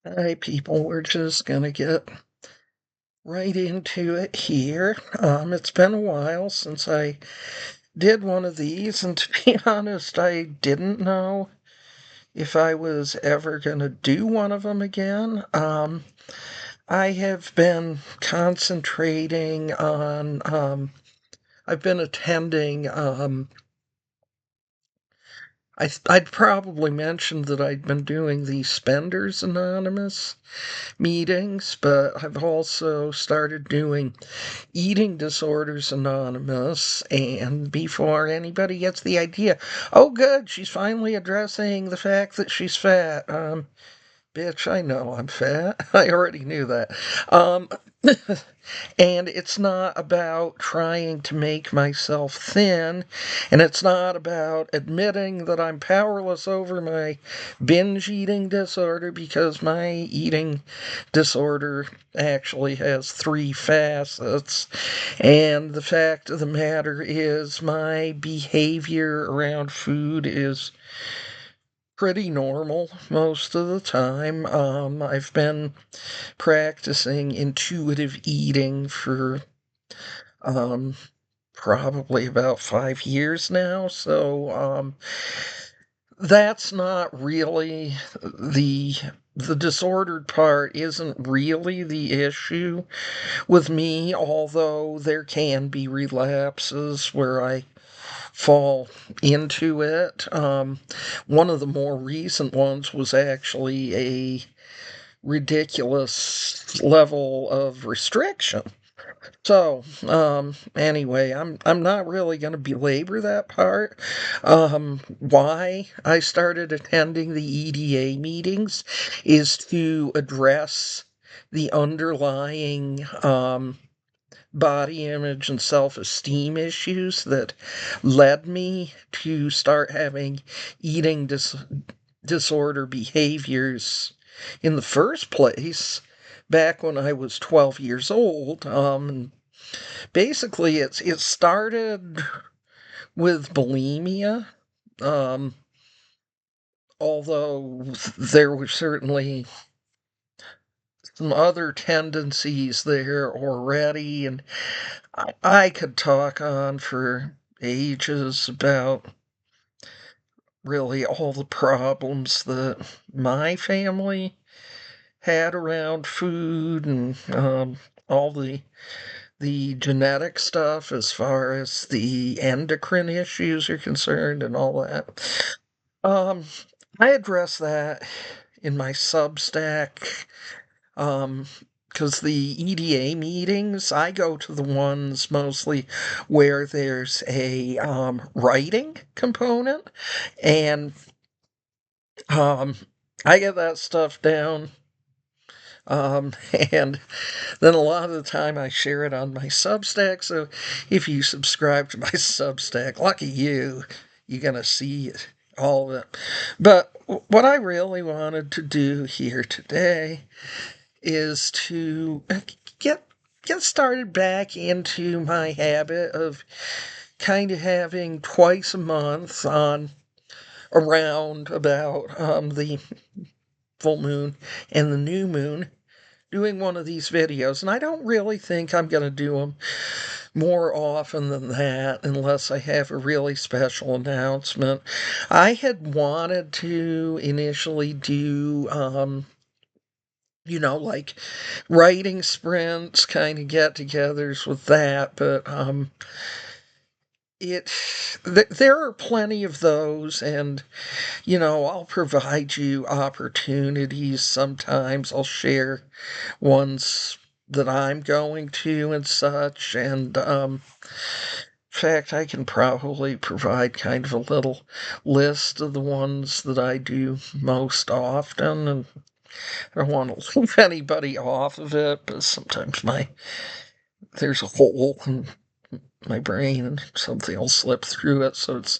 Alright, people, we're just gonna get right into it here. It's been a while since I did one of these, and to be honest, I didn't know if I was ever gonna do one of them again. I have been concentrating on, I've been attending, I'd probably mentioned that I'd been doing the Spenders Anonymous meetings, but I've also started doing Eating Disorders Anonymous, and before anybody gets the idea, oh good, she's finally addressing the fact that she's fat. Bitch, I know I'm fat. I already knew that. Um, and it's not about trying to make myself thin, and it's not about admitting that I'm powerless over my binge eating disorder, because my eating disorder actually has three facets. And the fact of the matter is, my behavior around food is pretty normal most of the time. I've been practicing intuitive eating for um, probably about 5 years now, so that's not really the disordered part isn't really the issue with me, although there can be relapses where I fall into it. One of the more recent ones was actually a ridiculous level of restriction. So, anyway, I'm not really going to belabor that part. Why I started attending the EDA meetings is to address the underlying body image and self-esteem issues that led me to start having eating disorder behaviors in the first place back when I was 12 years old. Basically, it started with bulimia, um, although there were certainly some other tendencies there already, and I could talk on for ages about really all the problems that my family had around food, and all the genetic stuff as far as the endocrine issues are concerned and all that. Um, I address that in my Substack, because the EDA meetings, I go to the ones mostly where there's a writing component, and um, I get that stuff down. And then a lot of the time I share it on my Substack. So if you subscribe to my Substack, lucky you, you're going to see it, all of it. But what I really wanted to do here today is to get get started back into my habit of kind of having twice a month on around about the full moon and the new moon doing one of these videos. And I don't really think I'm going to do them more often than that unless I have a really special announcement. I had wanted to initially do like writing sprints, kind of get-togethers with that, but there are plenty of those, and I'll provide you opportunities. Sometimes I'll share ones that I'm going to and such, and in fact, I can probably provide kind of a little list of the ones that I do most often, and I don't want to leave anybody off of it, but sometimes there's a hole in my brain and something will slip through it, so it's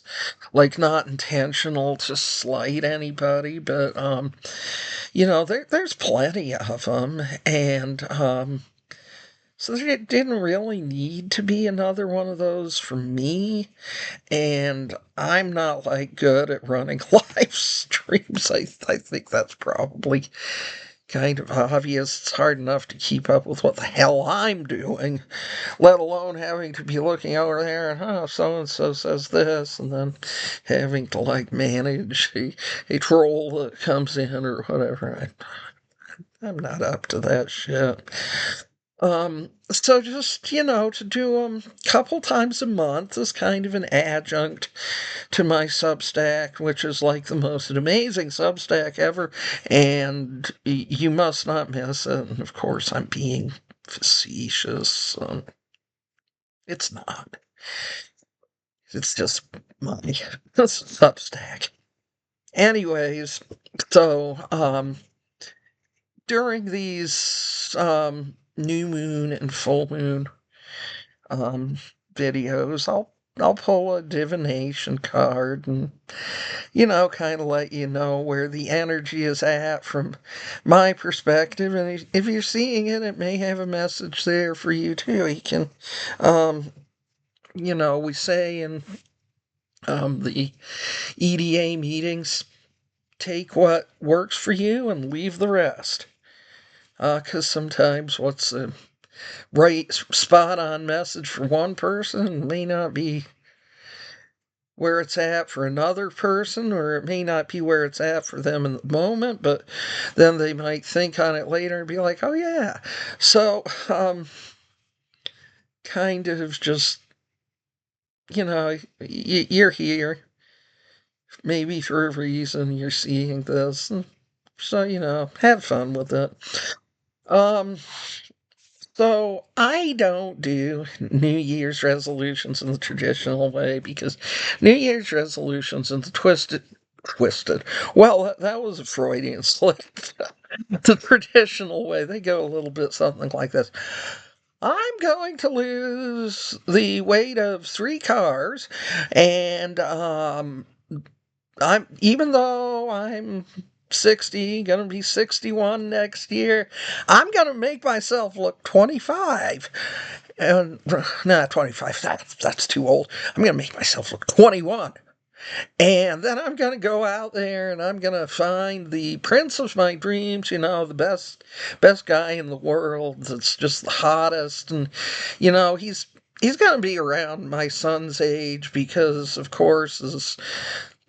like not intentional to slight anybody, but there's plenty of them, and So there didn't really need to be another one of those for me. And I'm not like good at running live streams. I think that's probably kind of obvious. It's hard enough to keep up with what the hell I'm doing, let alone having to be looking over there and, oh, so and so says this, and then having to like manage a troll that comes in or whatever. I'm not up to that shit. So just, to do them a couple times a month is kind of an adjunct to my Substack, which is like the most amazing Substack ever, and you must not miss it. And of course, I'm being facetious. It's not. It's just my Substack. Anyways, so, during these, new moon and full moon, videos, I'll pull a divination card and, kind of let you know where the energy is at from my perspective. And if you're seeing it, it may have a message there for you too. You can, we say in, the EDA meetings, take what works for you and leave the rest. Because sometimes what's a right spot on message for one person may not be where it's at for another person, or it may not be where it's at for them in the moment, but then they might think on it later and be like, oh yeah. So, kind of just, you're here, maybe for a reason you're seeing this, and so, have fun with it. Um, So I don't do New Year's resolutions in the traditional way because New Year's resolutions in the twisted. Well, that was a Freudian slip. The traditional way, they go a little bit something like this. I'm going to lose the weight of 3 cars, and even though I'm 60, gonna be 61 next year, I'm gonna make myself look 25. And, nah, 25, that's too old. I'm gonna make myself look 21. And then I'm gonna go out there and I'm gonna find the prince of my dreams, the best guy in the world that's just the hottest. And, he's gonna be around my son's age because, of course, as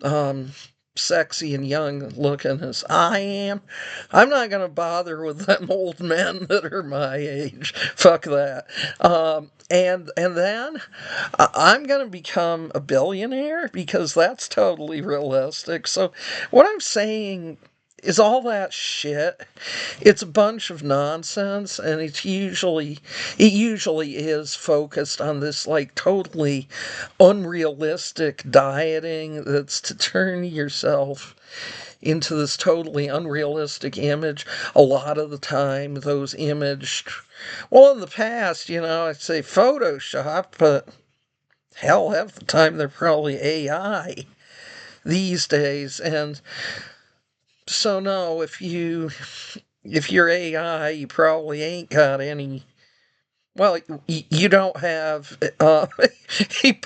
um, sexy and young looking as I am, I'm not going to bother with them old men that are my age. Fuck that. And then I'm going to become a billionaire because that's totally realistic. So what I'm saying is all that shit. It's a bunch of nonsense, and it usually is focused on this like totally unrealistic dieting that's to turn yourself into this totally unrealistic image. A lot of the time, those imaged, well, in the past, I'd say Photoshop, but hell, half the time they're probably AI these days. And so, no, if you're AI, you probably ain't got any. Well, you don't have a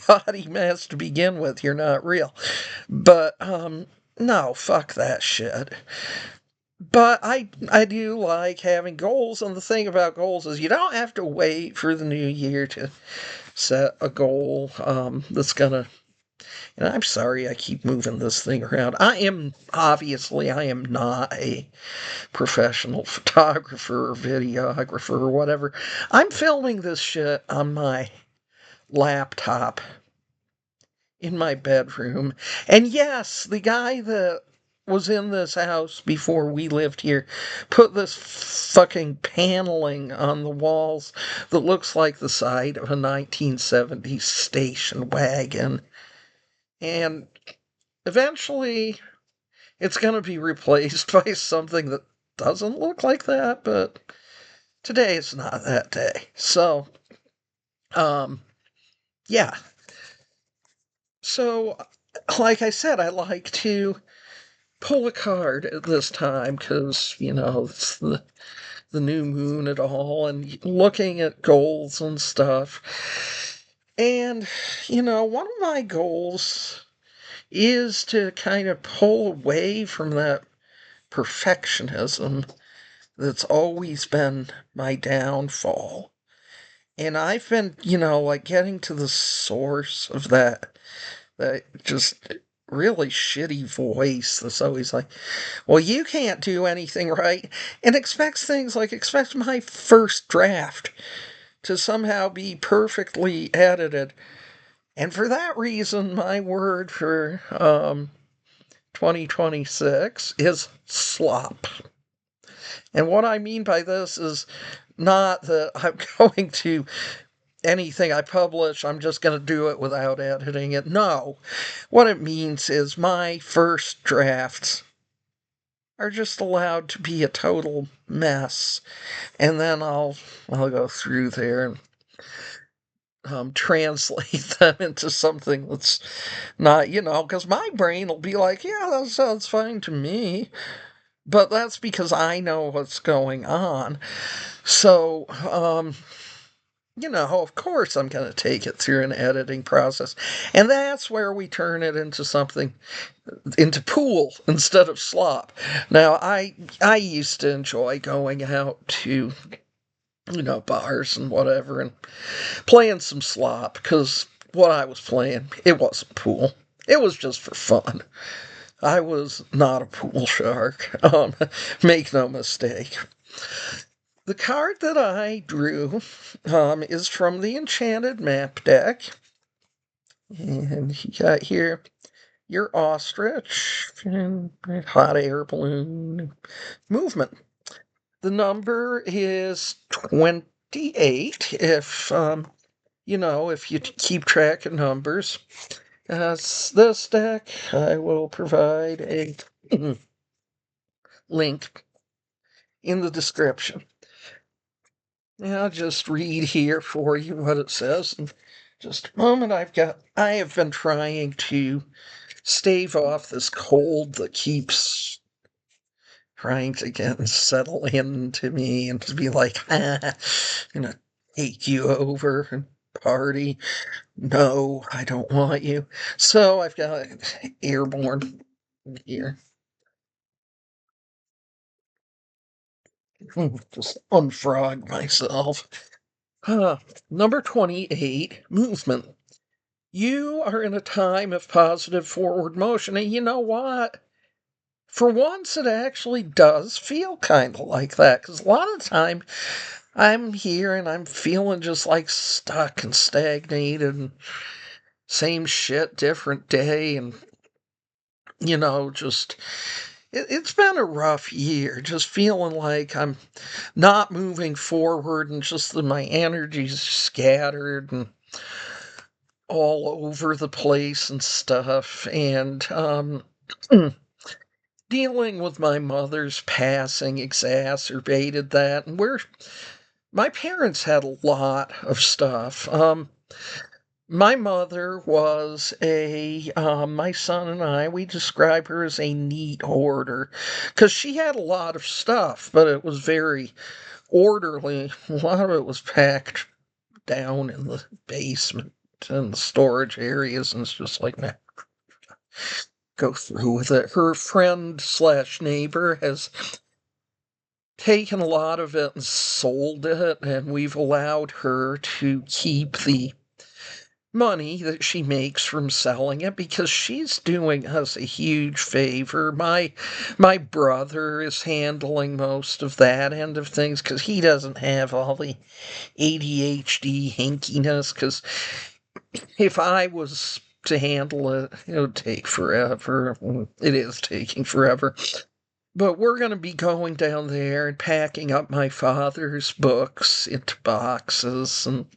body mass to begin with. You're not real. But no, fuck that shit. But I do like having goals, and the thing about goals is you don't have to wait for the new year to set a goal that's gonna. And I'm sorry I keep moving this thing around. I am not a professional photographer or videographer or whatever. I'm filming this shit on my laptop in my bedroom. And yes, the guy that was in this house before we lived here put this fucking paneling on the walls that looks like the side of a 1970s station wagon. And eventually it's going to be replaced by something that doesn't look like that, but today is not that day. So, yeah. So, like I said, I like to pull a card at this time because, it's the new moon at all, and looking at goals and stuff. And, one of my goals is to kind of pull away from that perfectionism that's always been my downfall. And I've been, like getting to the source of that just really shitty voice that's always like, well, you can't do anything right, and expects my first draft to somehow be perfectly edited. And for that reason, my word for 2026 is slop. And what I mean by this is not that I'm going to anything I publish, I'm just going to do it without editing it. No. What it means is my first drafts are just allowed to be a total mess. And then I'll go through there and translate them into something that's not, because my brain will be like, yeah, that sounds fine to me. But that's because I know what's going on. So, of course I'm going to take it through an editing process. And that's where we turn it into pool instead of slop. Now, I used to enjoy going out to, bars and whatever and playing some slop, because what I was playing, it wasn't pool. It was just for fun. I was not a pool shark. Make no mistake. The card that I drew is from the Enchanted Map deck. And you got here your ostrich, and hot air balloon, movement. The number is 28 if, if you keep track of numbers. This deck, I will provide a link in the description. I'll just read here for you what it says. In just a moment, I have been trying to stave off this cold that keeps trying to get and settle into me and to be like, I'm gonna take you over and party. No, I don't want you. So I've got airborne here. Just unfrog myself. Number 28, movement. You are in a time of positive forward motion, and you know what? For once, it actually does feel kind of like that, because a lot of the time I'm here and I'm feeling just like stuck and stagnated and same shit, different day, and just it's been a rough year, just feeling like I'm not moving forward and just that my energy's scattered and all over the place and stuff. And dealing with my mother's passing exacerbated that. And my parents had a lot of stuff. My mother was my son and I, we describe her as a neat hoarder, because she had a lot of stuff, but it was very orderly. A lot of it was packed down in the basement and the storage areas, and it's just like, nah, go through with it. Her friend slash neighbor has taken a lot of it and sold it, and we've allowed her to keep the money that she makes from selling it, because she's doing us a huge favor. My brother is handling most of that end of things, because he doesn't have all the ADHD hinkiness, because if I was to handle it, it would take forever. It is taking forever. But we're going to be going down there and packing up my father's books into boxes, and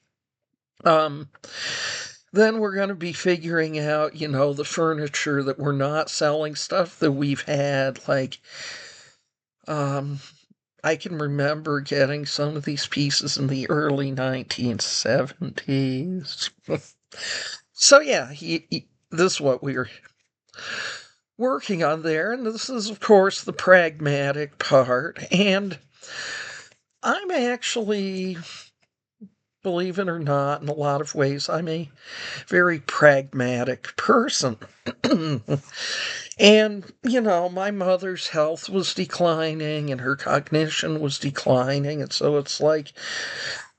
then we're going to be figuring out, the furniture that we're not selling, stuff that we've had, like, I can remember getting some of these pieces in the early 1970s. So yeah, this is what we're working on there, and this is, of course, the pragmatic part. And I'm actually, believe it or not, in a lot of ways, I'm a very pragmatic person. And, my mother's health was declining and her cognition was declining. And so it's like,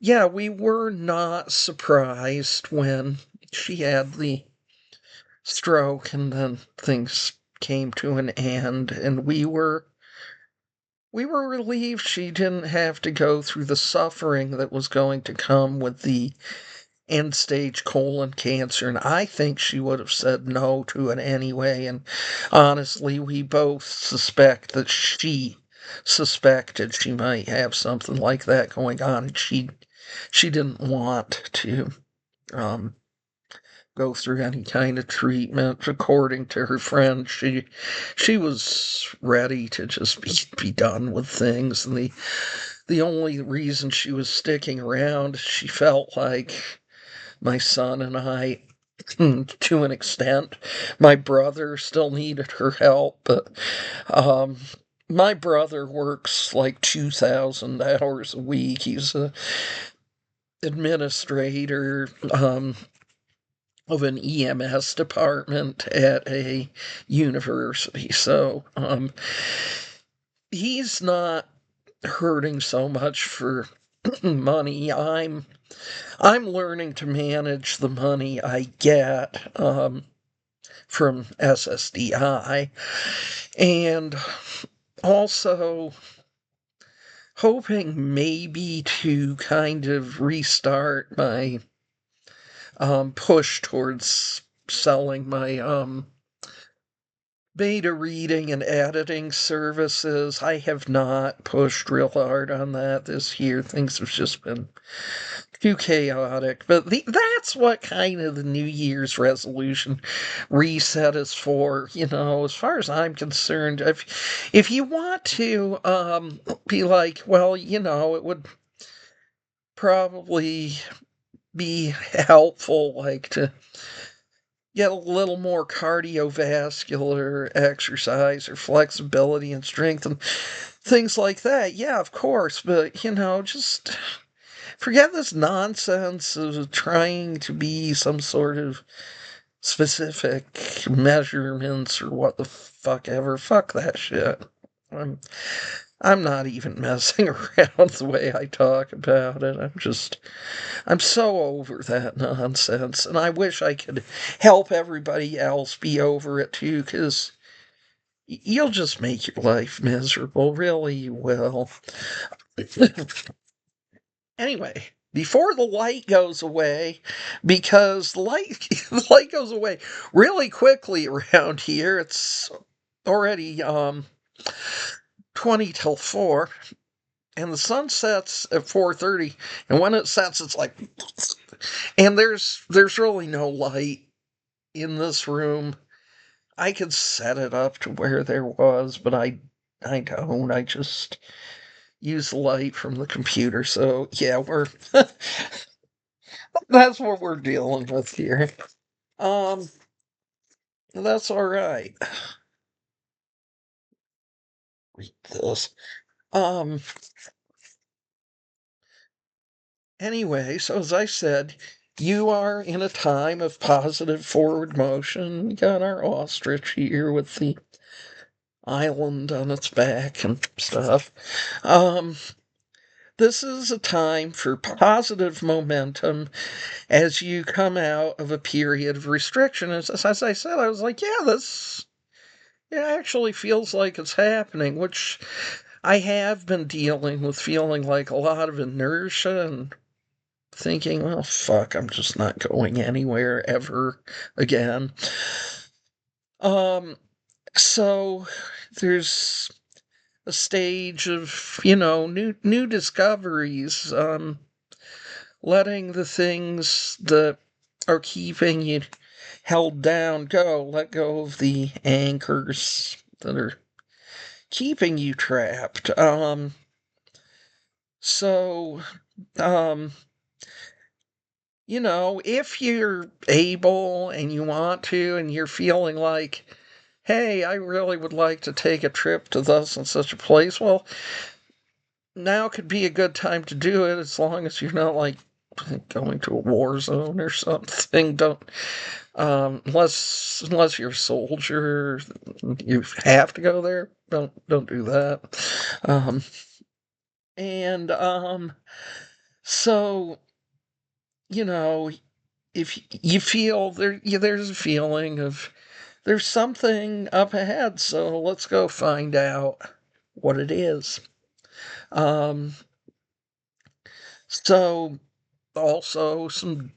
yeah, we were not surprised when she had the stroke and then things came to an end. And we were relieved she didn't have to go through the suffering that was going to come with the end stage colon cancer, and I think she would have said no to it anyway. And honestly, we both suspect that she suspected she might have something like that going on, and she didn't want to um, go through any kind of treatment. According to her friend, she was ready to just be done with things, and the only reason she was sticking around, she felt like my son and I, to an extent. My brother still needed her help, but um, my brother works like 2,000 hours a week. He's a administrator of an EMS department at a university. So he's not hurting so much for money. I'm learning to manage the money I get from SSDI, and also hoping maybe to kind of restart my push towards selling my beta reading and editing services. I have not pushed real hard on that this year. Things have just been too chaotic. But that's what kind of the New Year's resolution reset is for. As far as I'm concerned, if you want to be like, well, it would probably be helpful, like, to get a little more cardiovascular exercise or flexibility and strength and things like that. Yeah, of course, but just forget this nonsense of trying to be some sort of specific measurements or what the fuck ever. Fuck that shit. I'm I'm not even messing around the way I talk about it. I'm so over that nonsense, and I wish I could help everybody else be over it too, because you'll just make your life miserable. Really, you will. Anyway, before the light goes away, because the light goes away really quickly around here. It's already 20 till 4, and the sun sets at 4:30, and when it sets it's like, and there's really no light in this room. I could set it up to where there was, but I don't. I just use the light from the computer. So yeah, that's what we're dealing with here. Um, that's all right. Read this. Um, anyway, so as I said, you are in a time of positive forward motion. We got our ostrich here with the island on its back and stuff. Um, this is a time for positive momentum as you come out of a period of restriction. As I said, I was like, yeah, this it actually feels like it's happening, which I have been dealing with, feeling like a lot of inertia and thinking, well, fuck, I'm just not going anywhere ever again. So there's a stage of, new discoveries, letting the things that are keeping you held down go, let go of the anchors that are keeping you trapped. So, um, if you're able and you want to, and you're feeling like, hey, I really would like to take a trip to thus and such a place, well, now could be a good time to do it as long as you're not like going to a war zone or something. Don't unless you're a soldier, you have to go there. Don't do that. Um, and so you know, if you feel there, yeah, there's a feeling of there's something up ahead, so let's go find out what it is. Um, so also some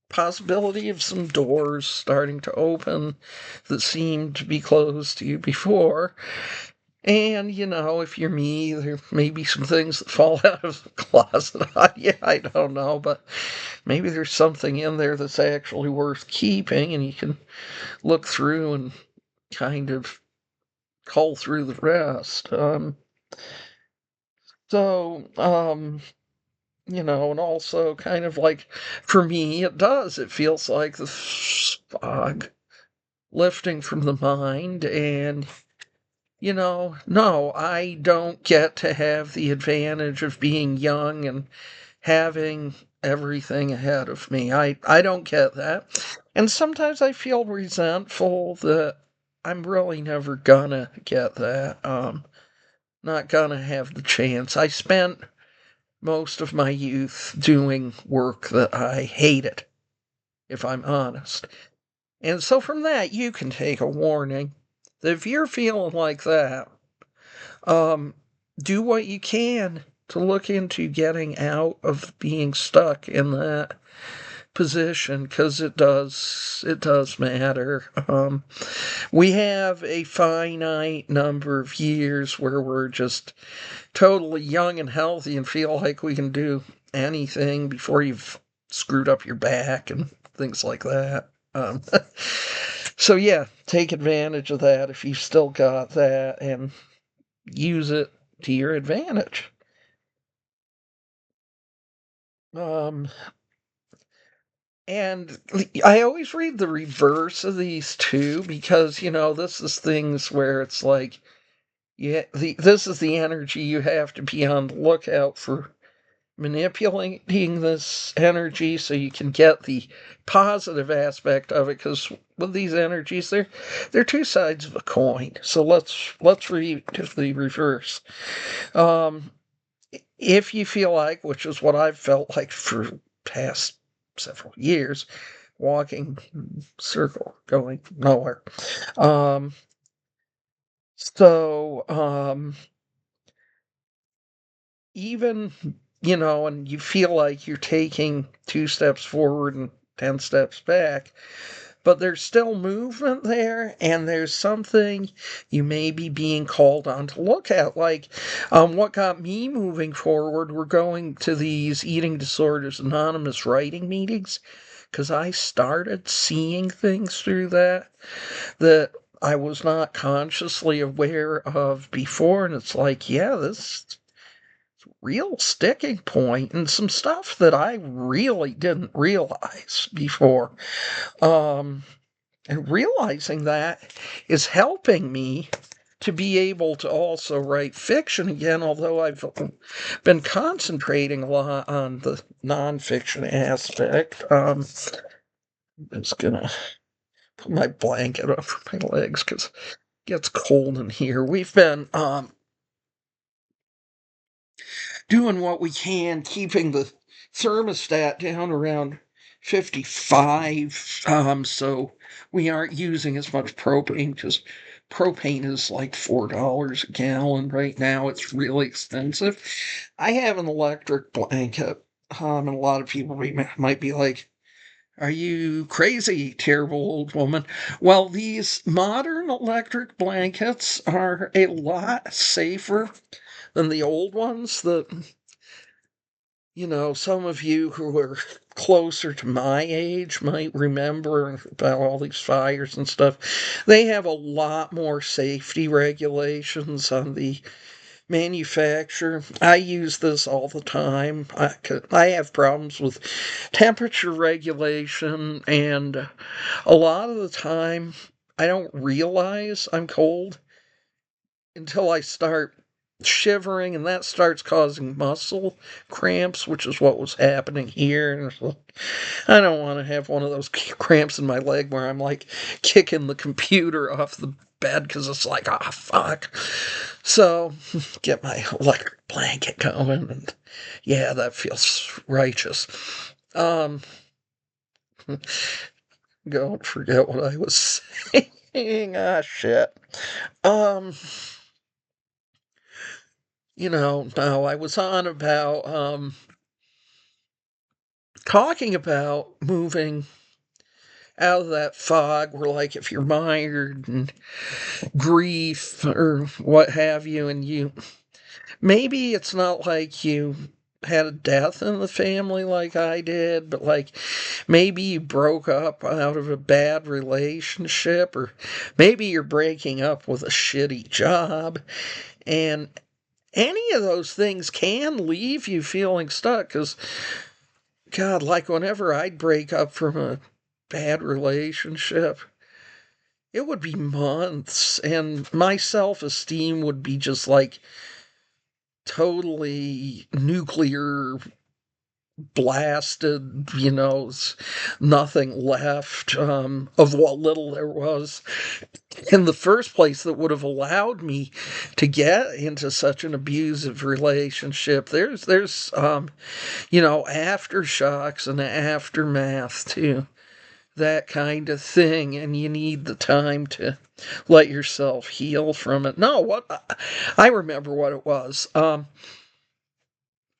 possibility of some doors starting to open that seemed to be closed to you before. And, if you're me, there may be some things that fall out of the closet. Yeah, I don't know, but maybe there's something in there that's actually worth keeping, and you can look through and kind of cull through the rest. So, and also kind of like, for me, it does. It feels like the fog lifting from the mind, and no, I don't get to have the advantage of being young and having everything ahead of me. I don't get that. And sometimes I feel resentful that I'm really never gonna get that. Not gonna have the chance. I spent most of my youth doing work that I hated, if I'm honest. And so from that, you can take a warning. If you're feeling like that, um, do what you can to look into getting out of being stuck in that position, because it does matter. We have a finite number of years where we're just totally young and healthy and feel like we can do anything before you've screwed up your back and things like that. So yeah, take advantage of that if you've still got that and use it to your advantage. Um, and I always read the reverse of these too, because this is things where it's like, yeah, this is the energy you have to be on the lookout for, manipulating this energy so you can get the positive aspect of it, because with these energies, they're two sides of a coin. So let's read the reverse. Um, if you feel like, which is what I've felt like for past several years, walking circle, going nowhere. Um, so even, and you feel like you're taking 2 steps forward and 10 steps back, but there's still movement there, and there's something you may be being called on to look at. Like, what got me moving forward were going to these Eating Disorders Anonymous writing meetings, because I started seeing things through that I was not consciously aware of before, and it's like, yeah, this real sticking point and some stuff that I really didn't realize before. Um, and realizing that is helping me to be able to also write fiction again, although I've been concentrating a lot on the nonfiction aspect. I'm just gonna put my blanket over my legs because it gets cold in here. We've been doing what we can, keeping the thermostat down around 55, so we aren't using as much propane, because propane is like $4 a gallon right now. It's really expensive. I have an electric blanket, and a lot of people might be like, are you crazy, terrible old woman? Well, these modern electric blankets are a lot safer than the old ones that some of you who are closer to my age might remember about all these fires and stuff. They have a lot more safety regulations on the manufacturer. I use this all the time. I have problems with temperature regulation, and a lot of the time I don't realize I'm cold until I start shivering, and that starts causing muscle cramps, which is what was happening here. And I don't want to have one of those cramps in my leg where I'm like kicking the computer off the bed because it's like, ah, fuck. So get my electric blanket going, and yeah, that feels righteous. Don't forget what I was saying. Ah, shit. No, I was on about talking about moving out of that fog where, like, if you're mired in grief or what have you, and maybe it's not like you had a death in the family like I did, but like maybe you broke up out of a bad relationship, or maybe you're breaking up with a shitty job, and any of those things can leave you feeling stuck. Because, God, like whenever I'd break up from a bad relationship, it would be months, and my self-esteem would be just like totally nuclear blasted, nothing left of what little there was in the first place that would have allowed me to get into such an abusive relationship. There's aftershocks and aftermath to that kind of thing, and you need the time to let yourself heal from it. No, I remember what it was.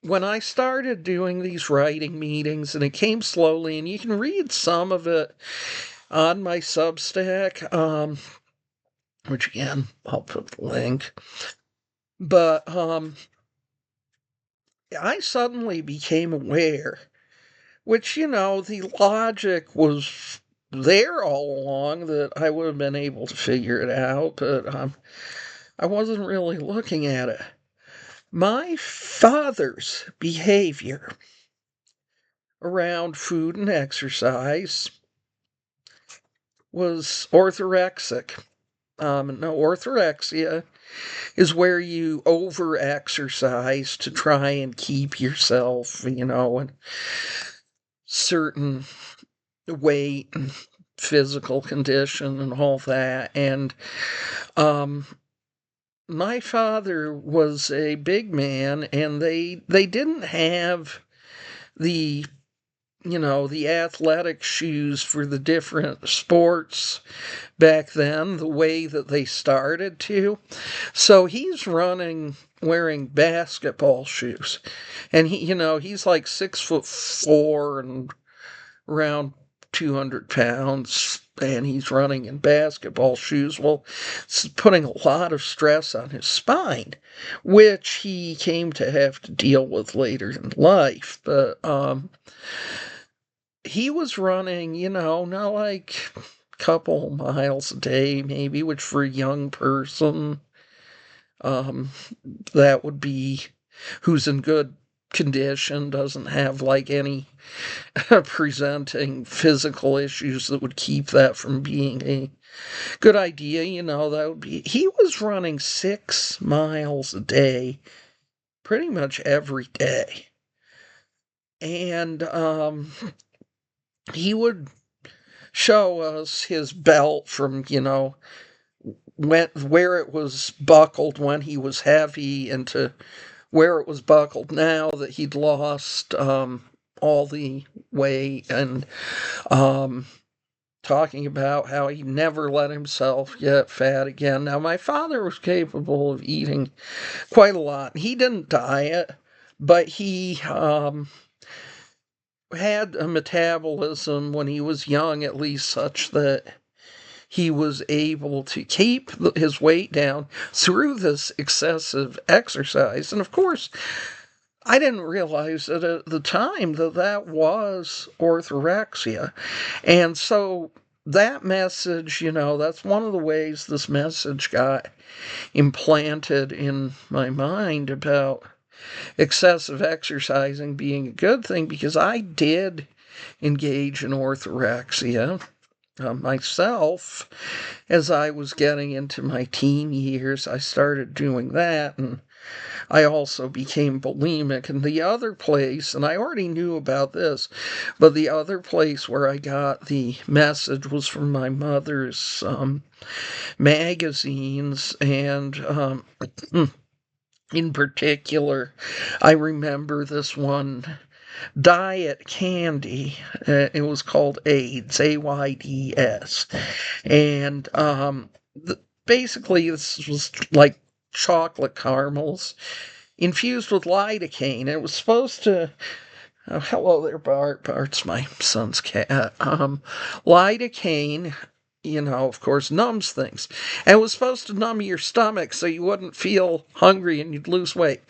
When I started doing these writing meetings, and it came slowly, and you can read some of it on my Substack, which again, I'll put the link. But I suddenly became aware, which, the logic was there all along, that I would have been able to figure it out, but I wasn't really looking at it. My father's behavior around food and exercise was orthorexic. No, orthorexia is where you over-exercise to try and keep yourself, in certain weight and physical condition and all that. And my father was a big man, and they didn't have the the athletic shoes for the different sports back then, the way that they started to. So he's running wearing basketball shoes. And he's like 6'4" and around 200 pounds, and he's running in basketball shoes. Well, it's putting a lot of stress on his spine, which he came to have to deal with later in life. But he was running, not like a couple miles a day, maybe, which for a young person, that would be, who's in good condition, doesn't have like any presenting physical issues that would keep that from being a good idea. That would be, he was running 6 miles a day pretty much every day. And he would show us his belt from, where it was buckled when he was heavy, and to where it was buckled now that he'd lost all the weight, and talking about how he never let himself get fat again. Now, my father was capable of eating quite a lot. He didn't diet, but he had a metabolism when he was young, at least, such that he was able to keep his weight down through this excessive exercise. And of course, I didn't realize that at the time that was orthorexia. And so that message, that's one of the ways this message got implanted in my mind about excessive exercising being a good thing, because I did engage in orthorexia myself, as I was getting into my teen years, I started doing that, and I also became bulimic. And the other place, and I already knew about this, but the other place where I got the message was from my mother's magazines, and in particular, I remember this one diet candy. It was called AIDS, AIDS. And basically, this was like chocolate caramels infused with lidocaine. It was supposed to. Oh, hello there, Bart. Bart's my son's cat. Lidocaine, of course, numbs things. And it was supposed to numb your stomach so you wouldn't feel hungry and you'd lose weight.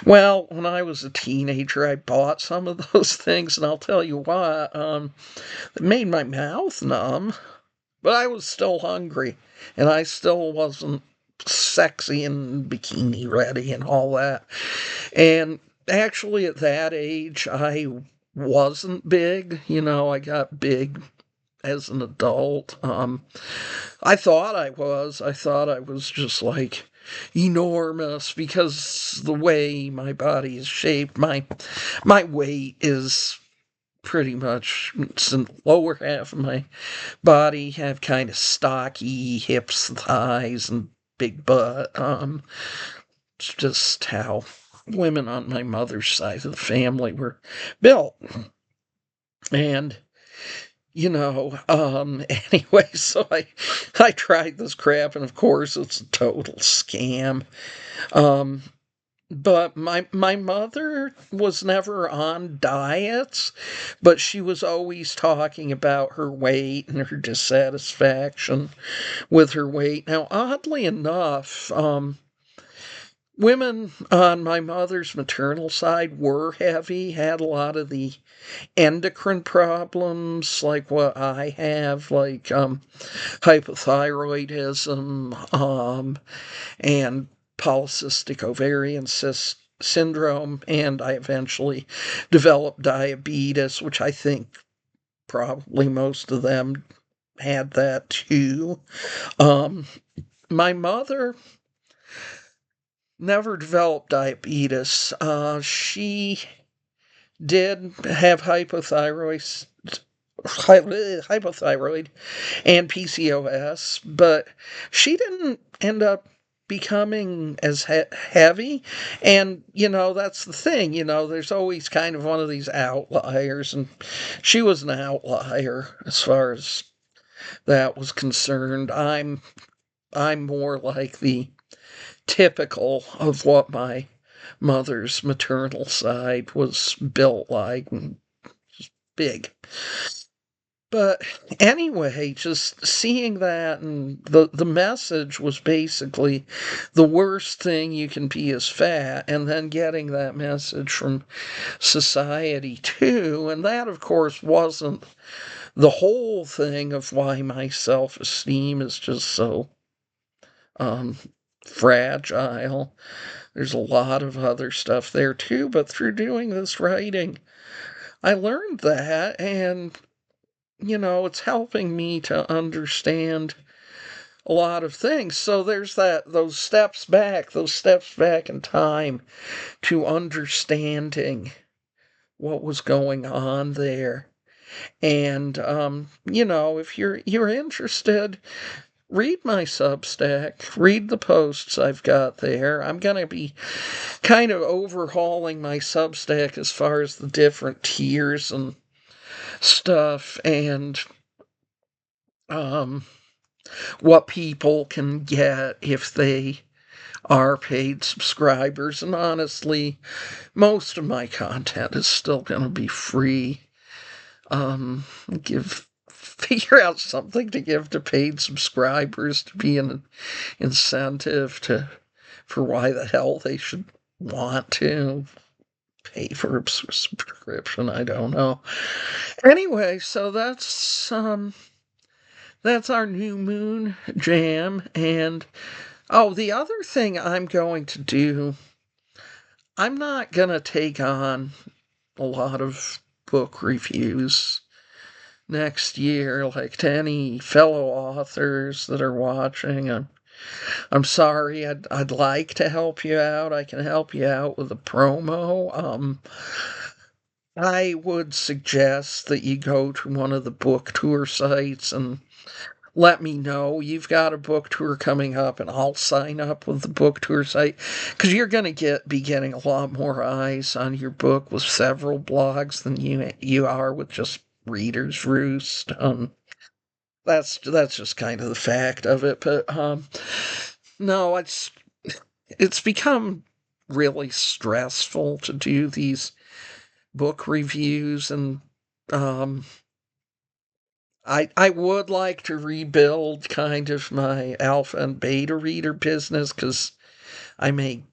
Well, when I was a teenager, I bought some of those things, and I'll tell you what, it made my mouth numb, but I was still hungry, and I still wasn't sexy and bikini ready and all that. And actually, at that age, I wasn't big. I got big as an adult. I thought I was. I thought I was just like enormous because the way my body is shaped, my weight is pretty much it's the lower half of my body have kind of stocky hips, thighs, and big butt. It's just how women on my mother's side of the family were built. And anyway, so I tried this crap, and of course it's a total scam. But my mother was never on diets, but she was always talking about her weight and her dissatisfaction with her weight. Now, oddly enough, women on my mother's maternal side were heavy, had a lot of the endocrine problems like what I have, like hypothyroidism, and polycystic ovarian syndrome, and I eventually developed diabetes, which I think probably most of them had that too. My mother never developed diabetes. She did have hypothyroid and PCOS, but she didn't end up becoming as heavy. And, that's the thing, there's always kind of one of these outliers, and she was an outlier as far as that was concerned. I'm more like the typical of what my mother's maternal side was built like, and big. But anyway, just seeing that, and the message was basically the worst thing you can be is fat, and then getting that message from society too. And that, of course, wasn't the whole thing of why my self-esteem is just so fragile. There's a lot of other stuff there too, but through doing this writing, I learned that, and it's helping me to understand a lot of things. So there's those steps back in time to understanding what was going on there. And if you're interested, read my Substack, read the posts I've got there. I'm going to be kind of overhauling my Substack as far as the different tiers and stuff, and what people can get if they are paid subscribers. And honestly, most of my content is still going to be free. Figure out something to give to paid subscribers to be an incentive for why the hell they should want to pay for a subscription. I don't know. Anyway, so that's our new moon jam. And the other thing I'm going to do, I'm not going to take on a lot of book reviews. next year. Like, to any fellow authors that are watching, I'm sorry. I'd like to help you out. I can help you out with a promo. I would suggest that you go to one of the book tour sites and let me know you've got a book tour coming up, and I'll sign up with the book tour site, because you're going to be getting a lot more eyes on your book with several blogs than you are with just Reader's Roost. That's just kind of the fact of it. But no, it's become really stressful to do these book reviews, and I would like to rebuild kind of my alpha and beta reader business, because I make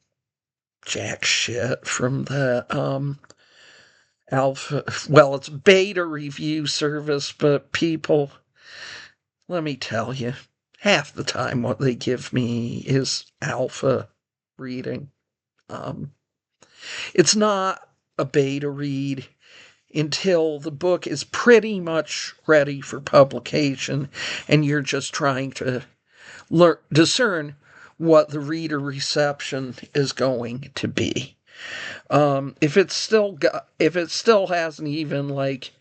jack shit from that alpha. Well, it's beta review service, but people, let me tell you, half the time what they give me is alpha reading. It's not a beta read until the book is pretty much ready for publication, and you're just trying to discern what the reader reception is going to be. If it still hasn't even like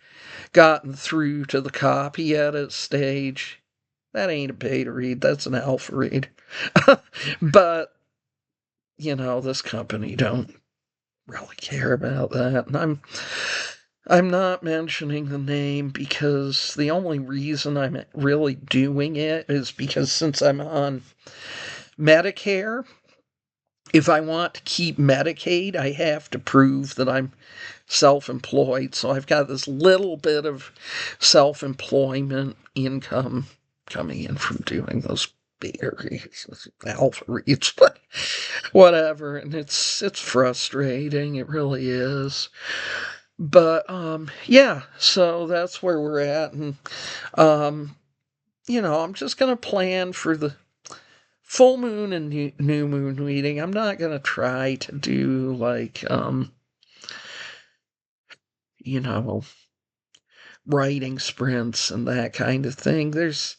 gotten through to the copy edit stage, that ain't a beta read. That's an alpha read. But this company don't really care about that, and I'm not mentioning the name because the only reason I'm really doing it is because since I'm on Medicare, if I want to keep Medicaid, I have to prove that I'm self-employed. So I've got this little bit of self-employment income coming in from doing those beta reads, alpha reads, but whatever. And it's frustrating. It really is. But yeah, so that's where we're at, and I'm just gonna plan for the full moon and new moon reading. I'm not gonna try to do like writing sprints and that kind of thing. There's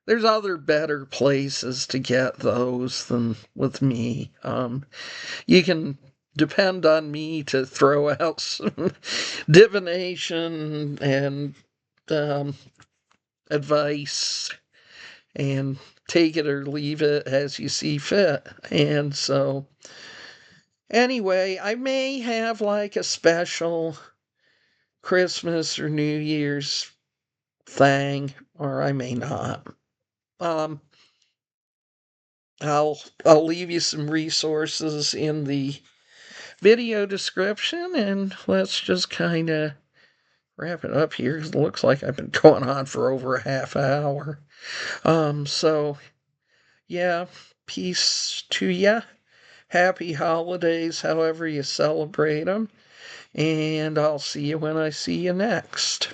other better places to get those than with me. You can depend on me to throw out some divination and advice, and take it or leave it as you see fit. And so, anyway, I may have like a special Christmas or New Year's thing, or I may not. I'll leave you some resources in the video description, and let's just kind of wrap it up here. It looks like I've been going on for over a half hour. So yeah, peace to ya. Happy holidays, however you celebrate them, and I'll see you when I see you next.